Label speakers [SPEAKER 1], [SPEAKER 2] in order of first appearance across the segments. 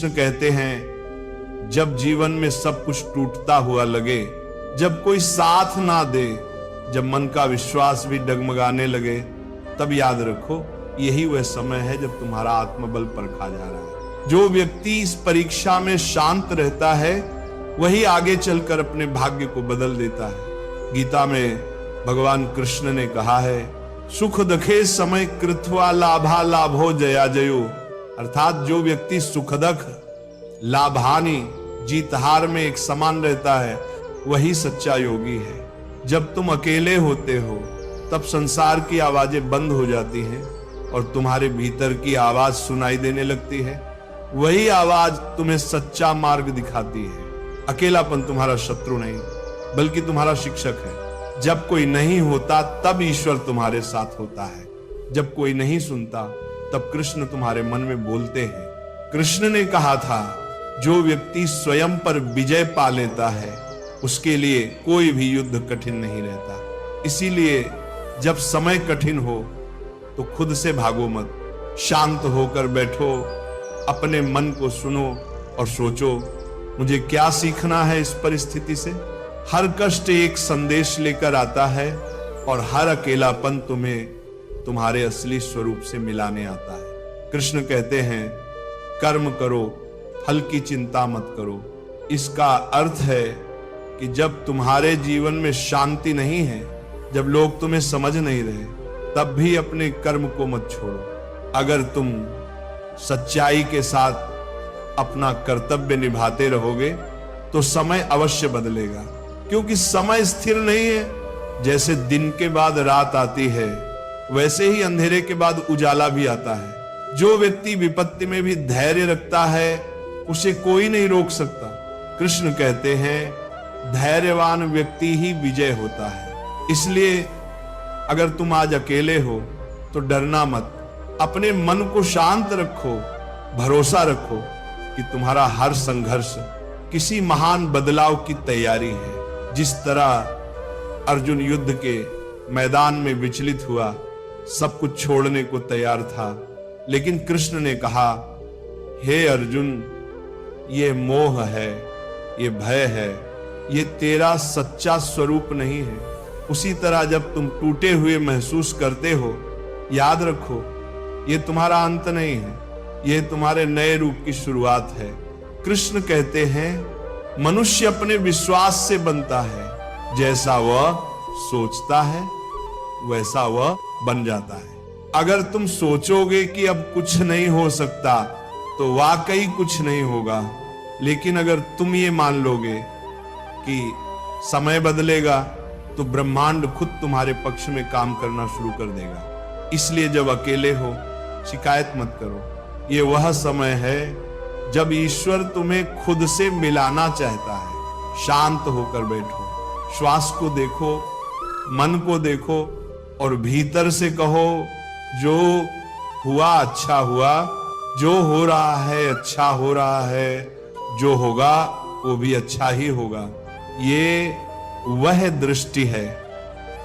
[SPEAKER 1] कृष्ण कहते हैं, जब जीवन में सब कुछ टूटता हुआ लगे, जब कोई साथ ना दे, जब मन का विश्वास भी डगमगाने लगे, तब याद रखो यही वह समय है जब तुम्हारा आत्मबल परखा जा रहा है। जो व्यक्ति इस परीक्षा में शांत रहता है वही आगे चलकर अपने भाग्य को बदल देता है। गीता में भगवान कृष्ण ने कहा है, सुख दखे समय कृत्वा लाभा लाभो जया जयो, अर्थात जो व्यक्ति सुखदख लाभानी जीत हार में एक समान रहता है वही सच्चा योगी है। जब तुम अकेले होते हो तब संसार की आवाजें बंद हो जाती हैं और तुम्हारे भीतर की आवाज सुनाई देने लगती है। वही आवाज तुम्हें सच्चा मार्ग दिखाती है। अकेलापन तुम्हारा शत्रु नहीं बल्कि तुम्हारा शिक्षक है। जब कोई नहीं होता तब ईश्वर तुम्हारे साथ होता है। जब कोई नहीं सुनता तब कृष्ण तुम्हारे मन में बोलते हैं। कृष्ण ने कहा था, जो व्यक्ति स्वयं पर विजय पा लेता है उसके लिए कोई भी युद्ध कठिन नहीं रहता। इसीलिए जब समय कठिन हो तो खुद से भागो मत, शांत होकर बैठो, अपने मन को सुनो और सोचो मुझे क्या सीखना है इस परिस्थिति से। हर कष्ट एक संदेश लेकर आता है और हर अकेलापन तुम्हें तुम्हारे असली स्वरूप से मिलाने आता है। कृष्ण कहते हैं, कर्म करो, फल की चिंता मत करो। इसका अर्थ है कि जब तुम्हारे जीवन में शांति नहीं है, जब लोग तुम्हें समझ नहीं रहे, तब भी अपने कर्म को मत छोड़ो। अगर तुम सच्चाई के साथ अपना कर्तव्य निभाते रहोगे तो समय अवश्य बदलेगा, क्योंकि समय स्थिर नहीं है। जैसे दिन के बाद रात आती है वैसे ही अंधेरे के बाद उजाला भी आता है। जो व्यक्ति विपत्ति में भी धैर्य रखता है उसे कोई नहीं रोक सकता। कृष्ण कहते हैं, धैर्यवान व्यक्ति ही विजय होता है। इसलिए अगर तुम आज अकेले हो तो डरना मत, अपने मन को शांत रखो, भरोसा रखो कि तुम्हारा हर संघर्ष किसी महान बदलाव की तैयारी है। जिस तरह अर्जुन युद्ध के मैदान में विचलित हुआ, सब कुछ छोड़ने को तैयार था, लेकिन कृष्ण ने कहा, हे अर्जुन, ये मोह है, ये भय है, ये तेरा सच्चा स्वरूप नहीं है। उसी तरह जब तुम टूटे हुए महसूस करते हो, याद रखो ये तुम्हारा अंत नहीं है, ये तुम्हारे नए रूप की शुरुआत है। कृष्ण कहते हैं, मनुष्य अपने विश्वास से बनता है, जैसा वह सोचता है वैसा वह बन जाता है। अगर तुम सोचोगे कि अब कुछ नहीं हो सकता तो वाकई कुछ नहीं होगा, लेकिन अगर तुम ये मान लोगे कि समय बदलेगा तो ब्रह्मांड खुद तुम्हारे पक्ष में काम करना शुरू कर देगा। इसलिए जब अकेले हो शिकायत मत करो। ये वह समय है जब ईश्वर तुम्हें खुद से मिलाना चाहता है। शांत होकर बैठो, श्वास को देखो, मन को देखो और भीतर से कहो, जो हुआ अच्छा हुआ, जो हो रहा है अच्छा हो रहा है, जो होगा वो भी अच्छा ही होगा। ये वह दृष्टि है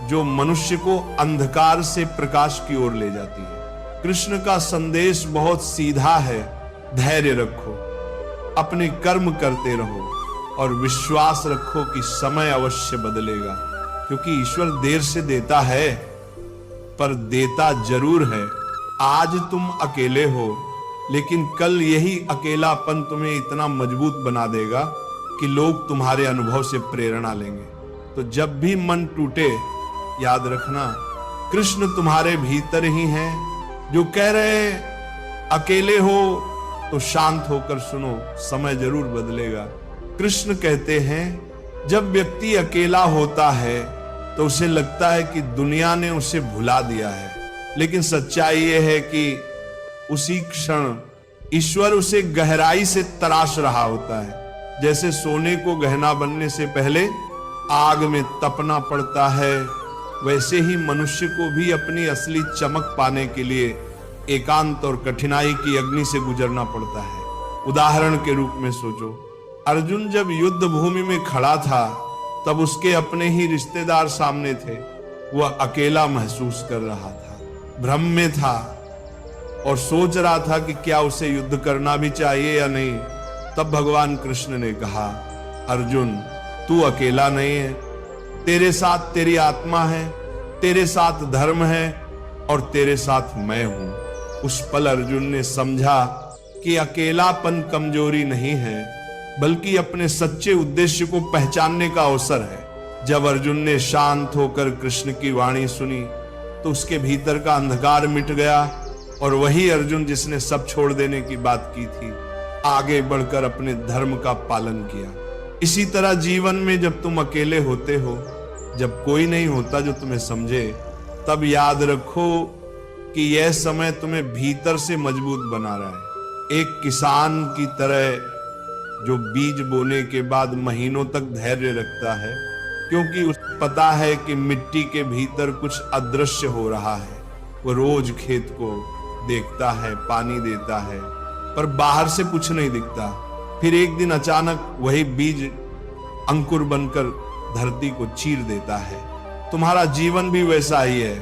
[SPEAKER 1] जो मनुष्य को अंधकार से प्रकाश की ओर ले जाती है। कृष्ण का संदेश बहुत सीधा है, धैर्य रखो, अपने कर्म करते रहो और विश्वास रखो कि समय अवश्य बदलेगा, क्योंकि ईश्वर देर से देता है पर देता जरूर है। आज तुम अकेले हो, लेकिन कल यही अकेलापन तुम्हें इतना मजबूत बना देगा कि लोग तुम्हारे अनुभव से प्रेरणा लेंगे। तो जब भी मन टूटे, याद रखना कृष्ण तुम्हारे भीतर ही हैं, जो कह रहे अकेले हो तो शांत होकर सुनो, समय जरूर बदलेगा। कृष्ण कहते हैं, जब व्यक्ति अकेला होता है तो उसे लगता है कि दुनिया ने उसे भुला दिया है, लेकिन सच्चाई यह है कि उसी क्षण ईश्वर उसे गहराई से तराश रहा होता है। जैसे सोने को गहना बनने से पहले आग में तपना पड़ता है, वैसे ही मनुष्य को भी अपनी असली चमक पाने के लिए एकांत और कठिनाई की अग्नि से गुजरना पड़ता है। उदाहरण के रूप में सोचो, अर्जुन जब युद्ध भूमि में खड़ा था तब उसके अपने ही रिश्तेदार सामने थे। वह अकेला महसूस कर रहा था, भ्रम में था और सोच रहा था कि क्या उसे युद्ध करना भी चाहिए या नहीं, तब भगवान कृष्ण ने कहा, अर्जुन तू अकेला नहीं है, तेरे साथ तेरी आत्मा है, तेरे साथ धर्म है और तेरे साथ मैं हूं। उस पल अर्जुन ने समझा कि अकेलापन कमजोरी नहीं है, बल्कि अपने सच्चे उद्देश्य को पहचानने का अवसर है। जब अर्जुन ने शांत होकर कृष्ण की वाणी सुनी तो उसके भीतर का अंधकार मिट गया और वही अर्जुन जिसने सब छोड़ देने की बात की थी, आगे बढ़कर अपने धर्म का पालन किया। इसी तरह जीवन में जब तुम अकेले होते हो, जब कोई नहीं होता जो तुम्हें समझे, तब याद रखो कि यह समय तुम्हें भीतर से मजबूत बना रहा है। एक किसान की तरह जो बीज बोने के बाद महीनों तक धैर्य रखता है, क्योंकि उसे पता है कि मिट्टी के भीतर कुछ अदृश्य हो रहा है। वो रोज खेत को देखता है, पानी देता है, पर बाहर से कुछ नहीं दिखता। फिर एक दिन अचानक वही बीज अंकुर बनकर धरती को चीर देता है। तुम्हारा जीवन भी वैसा ही है।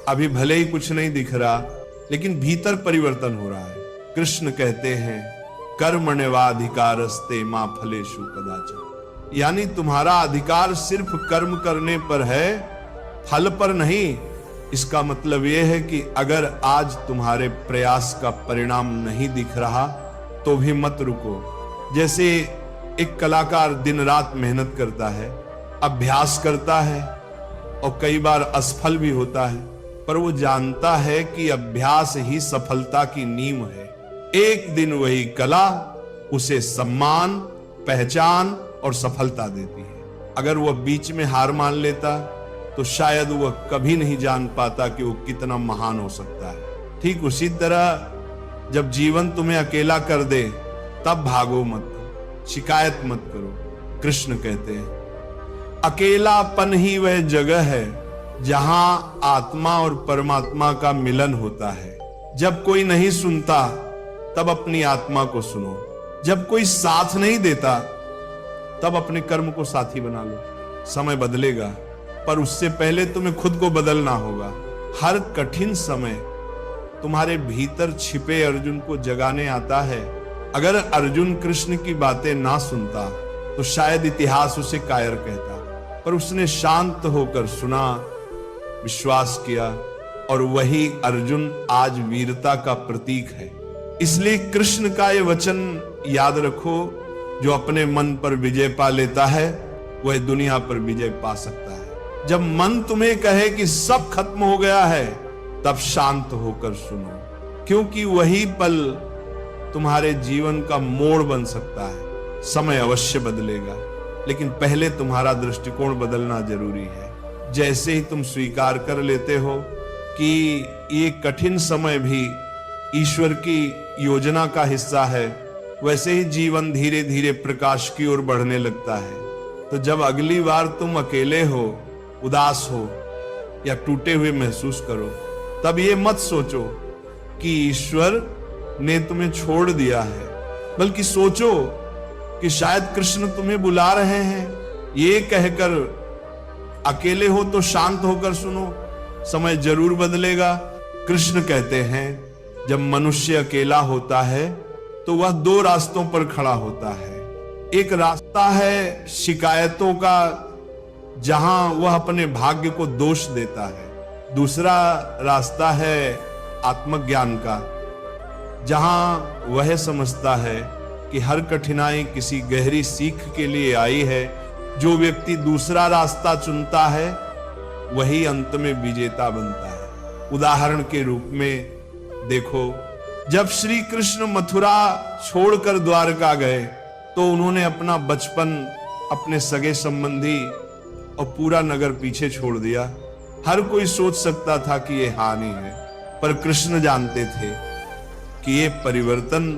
[SPEAKER 1] अभी भले ही कुछ नहीं दिख रहा, लेकिन भीतर परिवर्तन हो रहा है। कृष्ण कहते हैं, कर्मण्येवाधिकारस्ते मा फलेषु कदाचन, यानी तुम्हारा अधिकार सिर्फ कर्म करने पर है, फल पर नहीं। इसका मतलब यह है कि अगर आज तुम्हारे प्रयास का परिणाम नहीं दिख रहा तो भी मत रुको। जैसे एक कलाकार दिन रात मेहनत करता है, अभ्यास करता है और कई बार असफल भी होता है, पर वो जानता है कि अभ्यास ही सफलता की नींव है। एक दिन वही कला उसे सम्मान, पहचान और सफलता देती है। अगर वह बीच में हार मान लेता तो शायद वह कभी नहीं जान पाता कि वो कितना महान हो सकता है। ठीक उसी तरह जब जीवन तुम्हें अकेला कर दे तब भागो मत, शिकायत मत करो। कृष्ण कहते हैं, अकेलापन ही वह जगह है जहां आत्मा और परमात्मा का मिलन होता है। जब कोई नहीं सुनता तब अपनी आत्मा को सुनो। जब कोई साथ नहीं देता तब अपने कर्म को साथी बना लो। समय बदलेगा, पर उससे पहले तुम्हें खुद को बदलना होगा। हर कठिन समय तुम्हारे भीतर छिपे अर्जुन को जगाने आता है। अगर अर्जुन कृष्ण की बातें ना सुनता तो शायद इतिहास उसे कायर कहता, पर उसने शांत होकर सुना, विश्वास किया, और वही अर्जुन आज वीरता का प्रतीक है। इसलिए कृष्ण का यह वचन याद रखो, जो अपने मन पर विजय पा लेता है वह दुनिया पर विजय पा सकता है। जब मन तुम्हें कहे कि सब खत्म हो गया है, तब शांत होकर सुनो, क्योंकि वही पल तुम्हारे जीवन का मोड़ बन सकता है। समय अवश्य बदलेगा, लेकिन पहले तुम्हारा दृष्टिकोण बदलना जरूरी है। जैसे ही तुम स्वीकार कर लेते हो कि ये कठिन समय भी ईश्वर की योजना का हिस्सा है, वैसे ही जीवन धीरे धीरे प्रकाश की ओर बढ़ने लगता है। तो जब अगली बार तुम अकेले हो, उदास हो या टूटे हुए महसूस करो, तब ये मत सोचो कि ईश्वर ने तुम्हें छोड़ दिया है, बल्कि सोचो कि शायद कृष्ण तुम्हें बुला रहे हैं। ये कहकर अकेले हो तो शांत होकर सुनो, समय जरूर बदलेगा। कृष्ण कहते हैं, जब मनुष्य अकेला होता है तो वह दो रास्तों पर खड़ा होता है। एक रास्ता है शिकायतों का, जहां वह अपने भाग्य को दोष देता है। दूसरा रास्ता है आत्मज्ञान का, जहां वह समझता है कि हर कठिनाई किसी गहरी सीख के लिए आई है। जो व्यक्ति दूसरा रास्ता चुनता है वही अंत में विजेता बनता है। उदाहरण के रूप में देखो, जब श्री कृष्ण मथुरा छोड़कर द्वारका गए तो उन्होंने अपना बचपन, अपने सगे संबंधी और पूरा नगर पीछे छोड़ दिया। हर कोई सोच सकता था कि यह हानि है, पर कृष्ण जानते थे कि यह परिवर्तन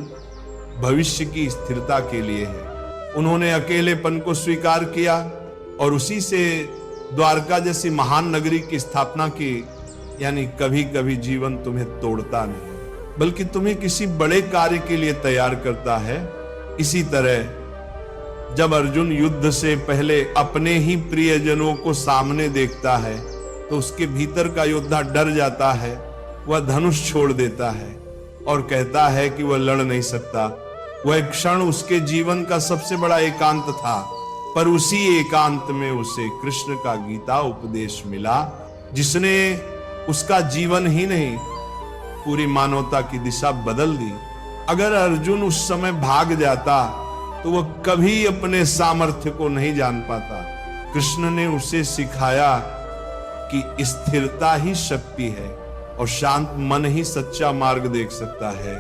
[SPEAKER 1] भविष्य की स्थिरता के लिए है। उन्होंने अकेलेपन को स्वीकार किया और उसी से द्वारका जैसी महान नगरी की स्थापना की। यानी कभी कभी जीवन तुम्हें तोड़ता नहीं, बल्कि तुम्हें किसी बड़े कार्य के लिए तैयार करता है। इसी तरह जब अर्जुन युद्ध से पहले अपने ही प्रियजनों को सामने देखता है तो उसके भीतर का योद्धा डर जाता है, वह धनुष छोड़ देता है। और कहता है कि वह लड़ नहीं सकता। वह क्षण उसके जीवन का सबसे बड़ा एकांत था, पर उसी एकांत में उसे कृष्ण का गीता उपदेश मिला, जिसने उसका जीवन ही नहीं पूरी मानवता की दिशा बदल दी। अगर अर्जुन उस समय भाग जाता तो वह कभी अपने सामर्थ्य को नहीं जान पाता। कृष्ण ने उसे सिखाया कि स्थिरता ही शक्ति है और शांत मन ही सच्चा मार्ग देख सकता है।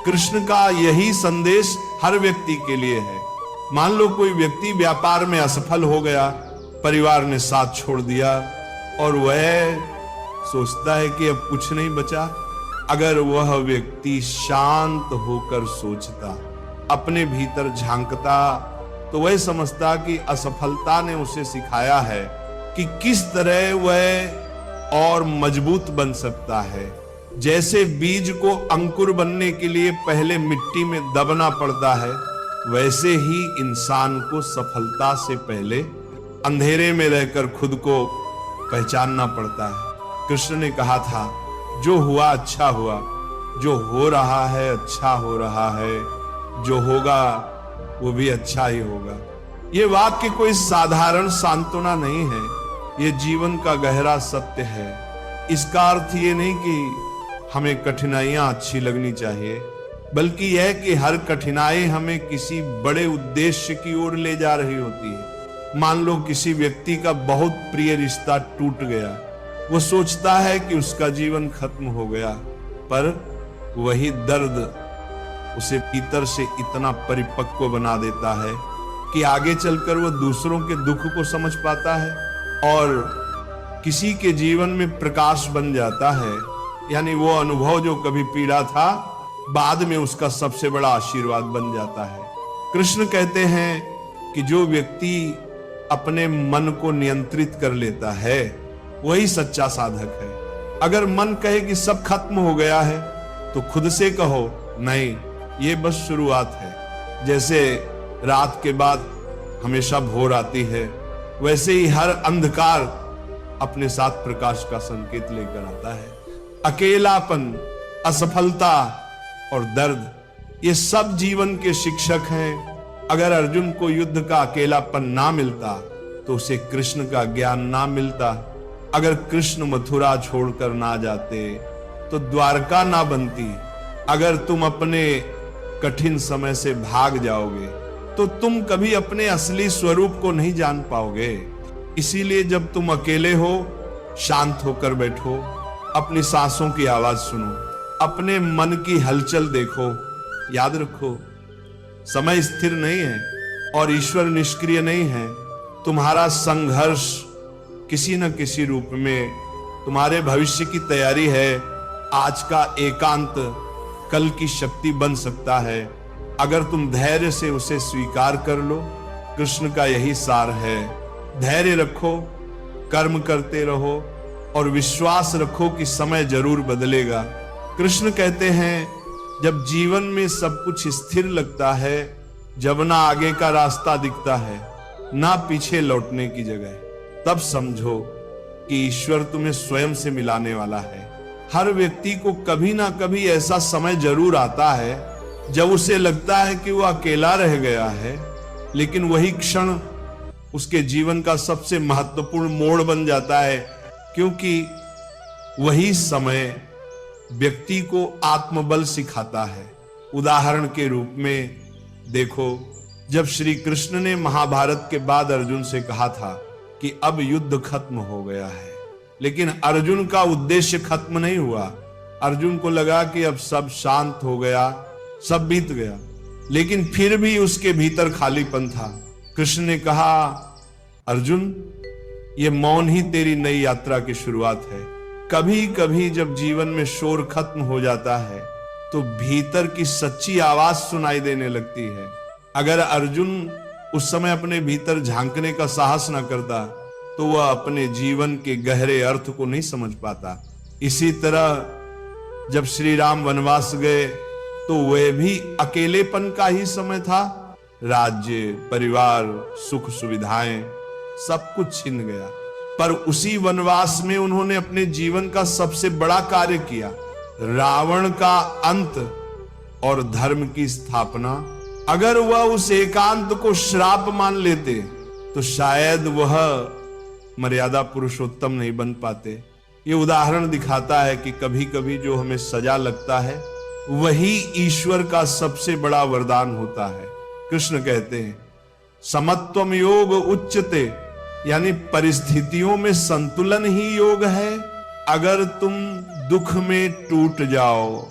[SPEAKER 1] कृष्ण का यही संदेश हर व्यक्ति के लिए है। मान लो कोई व्यक्ति व्यापार में असफल हो गया, परिवार ने साथ छोड़ दिया और वह सोचता है कि अब कुछ नहीं बचा। अगर वह व्यक्ति शांत होकर सोचता, अपने भीतर झांकता, तो वह समझता कि असफलता ने उसे सिखाया है कि किस तरह वह और मजबूत बन सकता है। जैसे बीज को अंकुर बनने के लिए पहले मिट्टी में दबना पड़ता है, वैसे ही इंसान को सफलता से पहले अंधेरे में रहकर खुद को पहचानना पड़ता है। कृष्ण ने कहा था, जो हुआ अच्छा हुआ, जो हो रहा है अच्छा हो रहा है, जो होगा वो भी अच्छा ही होगा। ये वाक्य कोई साधारण सांत्वना नहीं है, ये जीवन का गहरा सत्य है। इसका अर्थ ये नहीं कि हमें कठिनाइयां अच्छी लगनी चाहिए, बल्कि यह कि हर कठिनाई हमें किसी बड़े उद्देश्य की ओर ले जा रही होती है। मान लो किसी व्यक्ति का बहुत प्रिय रिश्ता टूट गया, वो सोचता है कि उसका जीवन खत्म हो गया, पर वही दर्द उसे भीतर से इतना परिपक्व बना देता है कि आगे चलकर वह दूसरों के दुख को समझ पाता है और किसी के जीवन में प्रकाश बन जाता है। यानी वो अनुभव जो कभी पीड़ा था, बाद में उसका सबसे बड़ा आशीर्वाद बन जाता है। कृष्ण कहते हैं कि जो व्यक्ति अपने मन को नियंत्रित कर लेता है, वही सच्चा साधक है। अगर मन कहे कि सब खत्म हो गया है, तो खुद से कहो, नहीं, ये बस शुरुआत है। जैसे रात के बाद हमेशा भोर आती है, वैसे ही हर अंधकार अपने साथ प्रकाश का संकेत लेकर आता है। अकेलापन, असफलता और दर्द, ये सब जीवन के शिक्षक हैं। अगर अर्जुन को युद्ध का अकेलापन ना मिलता तो उसे कृष्ण का ज्ञान ना मिलता। अगर कृष्ण मथुरा छोड़कर ना जाते तो द्वारका ना बनती। अगर तुम अपने कठिन समय से भाग जाओगे तो तुम कभी अपने असली स्वरूप को नहीं जान पाओगे। इसीलिए जब तुम अकेले हो, शांत होकर बैठो, अपनी सांसों की आवाज सुनो, अपने मन की हलचल देखो। याद रखो, समय स्थिर नहीं है और ईश्वर निष्क्रिय नहीं है। तुम्हारा संघर्ष किसी न किसी रूप में तुम्हारे भविष्य की तैयारी है। आज का एकांत कल की शक्ति बन सकता है, अगर तुम धैर्य से उसे स्वीकार कर लो। कृष्ण का यही सार है, धैर्य रखो, कर्म करते रहो और विश्वास रखो कि समय जरूर बदलेगा। कृष्ण कहते हैं, जब जीवन में सब कुछ स्थिर लगता है, जब ना आगे का रास्ता दिखता है, ना पीछे लौटने की जगह, तब समझो कि ईश्वर तुम्हें स्वयं से मिलाने वाला है। हर व्यक्ति को कभी ना कभी ऐसा समय जरूर आता है जब उसे लगता है कि वह अकेला रह गया है, लेकिन वही क्षण उसके जीवन का सबसे महत्वपूर्ण मोड़ बन जाता है, क्योंकि वही समय व्यक्ति को आत्मबल सिखाता है। उदाहरण के रूप में देखो, जब श्री कृष्ण ने महाभारत के बाद अर्जुन से कहा था कि अब युद्ध खत्म हो गया है, लेकिन अर्जुन का उद्देश्य खत्म नहीं हुआ। अर्जुन को लगा कि अब सब शांत हो गया, सब बीत गया, लेकिन फिर भी उसके भीतर खालीपन था। कृष्ण ने कहा, अर्जुन, ये मौन ही तेरी नई यात्रा की शुरुआत है। कभी कभी जब जीवन में शोर खत्म हो जाता है तो भीतर की सच्ची आवाज सुनाई देने लगती है। अगर अर्जुन उस समय अपने भीतर झांकने का साहस न करता तो वह अपने जीवन के गहरे अर्थ को नहीं समझ पाता। इसी तरह जब श्री राम वनवास गए तो वह भी अकेलेपन का ही समय था। राज्य, परिवार, सुख सुविधाएं, सब कुछ छिन गया, पर उसी वनवास में उन्होंने अपने जीवन का सबसे बड़ा कार्य किया, रावण का अंत और धर्म की स्थापना। अगर वह उस एकांत को श्राप मान लेते तो शायद वह मर्यादा पुरुषोत्तम नहीं बन पाते। ये उदाहरण दिखाता है कि कभी कभी जो हमें सजा लगता है वही ईश्वर का सबसे बड़ा वरदान होता है। कृष्ण कहते हैं समत्वम योग उच्चते, यानी परिस्थितियों में संतुलन ही योग है। अगर तुम दुख में टूट जाओ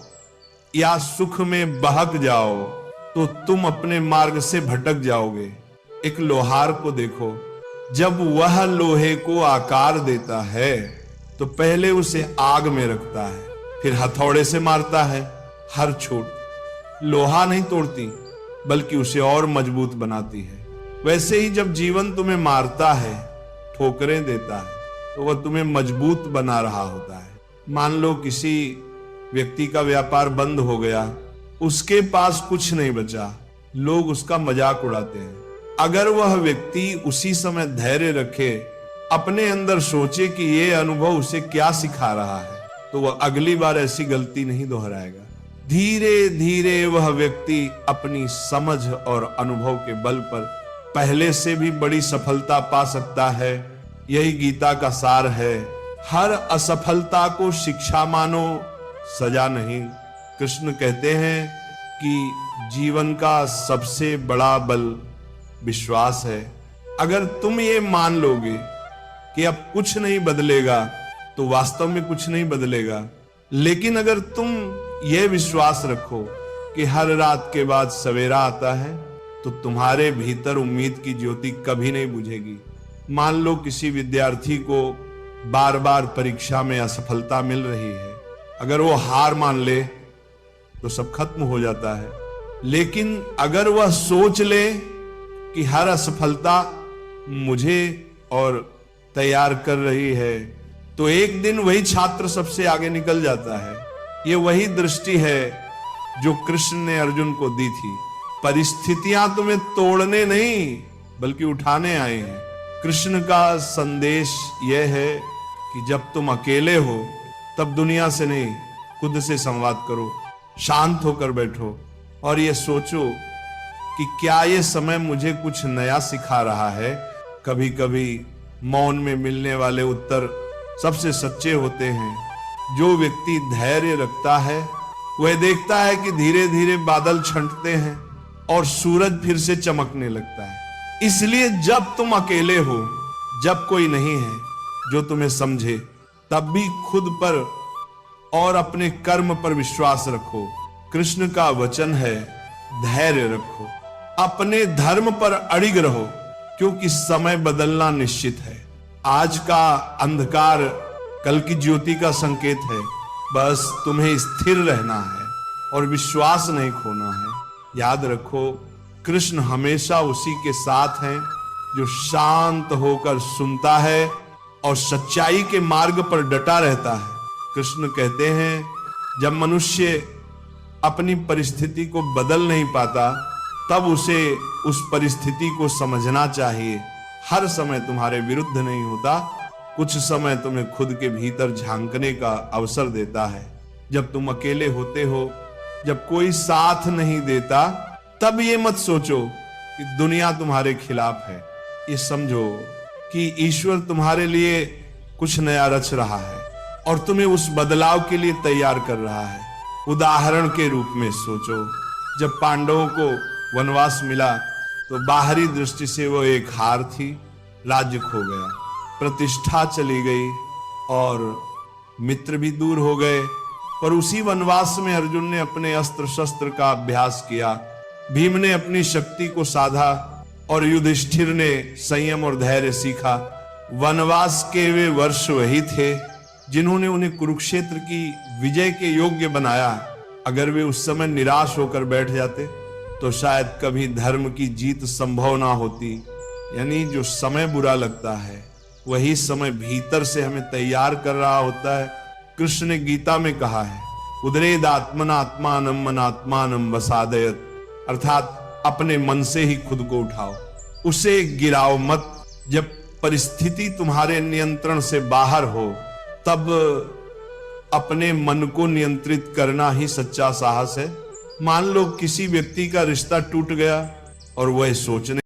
[SPEAKER 1] या सुख में बहक जाओ तो तुम अपने मार्ग से भटक जाओगे। एक लोहार को देखो, जब वह लोहे को आकार देता है तो पहले उसे आग में रखता है, फिर हथौड़े से मारता है। हर चोट लोहा नहीं तोड़ती बल्कि उसे और मजबूत बनाती है। वैसे ही जब जीवन तुम्हें मारता है, ठोकरें देता है, तो वह तुम्हें मजबूत बना रहा होता है। मान लो किसी व्यक्ति का व्यापार बंद हो गया, उसके पास कुछ नहीं बचा, लोग उसका मजाक उड़ाते हैं। अगर वह व्यक्ति उसी समय धैर्य रखे, अपने अंदर सोचे कि यह अनुभव उसे क्या सिखा रहा है, तो वह अगली बार ऐसी गलती नहीं दोहराएगा। धीरे धीरे वह व्यक्ति अपनी समझ और अनुभव के बल पर पहले से भी बड़ी सफलता पा सकता है। यही गीता का सार है। हर असफलता को शिक्षा मानो, सजा नहीं। कृष्ण कहते हैं कि जीवन का सबसे बड़ा बल विश्वास है। अगर तुम ये मान लोगे कि अब कुछ नहीं बदलेगा तो वास्तव में कुछ नहीं बदलेगा। लेकिन अगर तुम ये विश्वास रखो कि हर रात के बाद सवेरा आता है तो तुम्हारे भीतर उम्मीद की ज्योति कभी नहीं बुझेगी। मान लो किसी विद्यार्थी को बार बार परीक्षा में असफलता मिल रही है, अगर वो हार मान ले तो सब खत्म हो जाता है। लेकिन अगर वह सोच ले कि हर असफलता मुझे और तैयार कर रही है, तो एक दिन वही छात्र सबसे आगे निकल जाता है। ये वही दृष्टि है जो कृष्ण ने अर्जुन को दी थी। परिस्थितियां तुम्हें तोड़ने नहीं बल्कि उठाने आए हैं। कृष्ण का संदेश यह है कि जब तुम अकेले हो तब दुनिया से नहीं, खुद से संवाद करो, शांत होकर बैठो और ये सोचो कि क्या ये समय मुझे कुछ नया सिखा रहा है। कभी कभी मौन में मिलने वाले उत्तर सबसे सच्चे होते हैं। जो व्यक्ति धैर्य रखता है वह देखता है कि धीरे धीरे बादल छंटते हैं और सूरज फिर से चमकने लगता है। इसलिए जब तुम अकेले हो, जब कोई नहीं है जो तुम्हें समझे, तब भी खुद पर और अपने कर्म पर विश्वास रखो। कृष्ण का वचन है धैर्य रखो, अपने धर्म पर अड़िग रहो, क्योंकि समय बदलना निश्चित है। आज का अंधकार कल की ज्योति का संकेत है। बस तुम्हें स्थिर रहना है और विश्वास नहीं खोना है। याद रखो, कृष्ण हमेशा उसी के साथ हैं जो शांत होकर सुनता है और सच्चाई के मार्ग पर डटा रहता है। कृष्ण कहते हैं, जब मनुष्य अपनी परिस्थिति को बदल नहीं पाता तब उसे उस परिस्थिति को समझना चाहिए। हर समय तुम्हारे विरुद्ध नहीं होता, कुछ समय तुम्हें खुद के भीतर झांकने का अवसर देता है। जब तुम अकेले होते हो, जब कोई साथ नहीं देता, तब ये मत सोचो कि दुनिया तुम्हारे खिलाफ है। ये समझो कि ईश्वर तुम्हारे लिए कुछ नया रच रहा है और तुम्हें उस बदलाव के लिए तैयार कर रहा है। उदाहरण के रूप में सोचो, जब पांडवों को वनवास मिला तो बाहरी दृष्टि से वो एक हार थी, राज्य खो गया, प्रतिष्ठा चली गई और मित्र भी दूर हो गए। पर उसी वनवास में अर्जुन ने अपने अस्त्र शस्त्र का अभ्यास किया, भीम ने अपनी शक्ति को साधा और युधिष्ठिर ने संयम और धैर्य सीखा। वनवास के वे वर्ष वही थे जिन्होंने उन्हें कुरुक्षेत्र की विजय के योग्य बनाया। अगर वे उस समय निराश होकर बैठ जाते तो शायद कभी धर्म की जीत संभव ना होती। यानी जो समय बुरा लगता है वही समय भीतर से हमें तैयार कर रहा होता है। कृष्ण ने गीता में कहा है, उदरेद आत्मनात्मानम मनात्मानम वसादयत, अर्थात अपने मन से ही खुद को उठाओ, उसे गिराओ मत। जब परिस्थिति तुम्हारे नियंत्रण से बाहर हो तब अपने मन को नियंत्रित करना ही सच्चा साहस है। मान लो किसी व्यक्ति का रिश्ता टूट गया और वह सोचने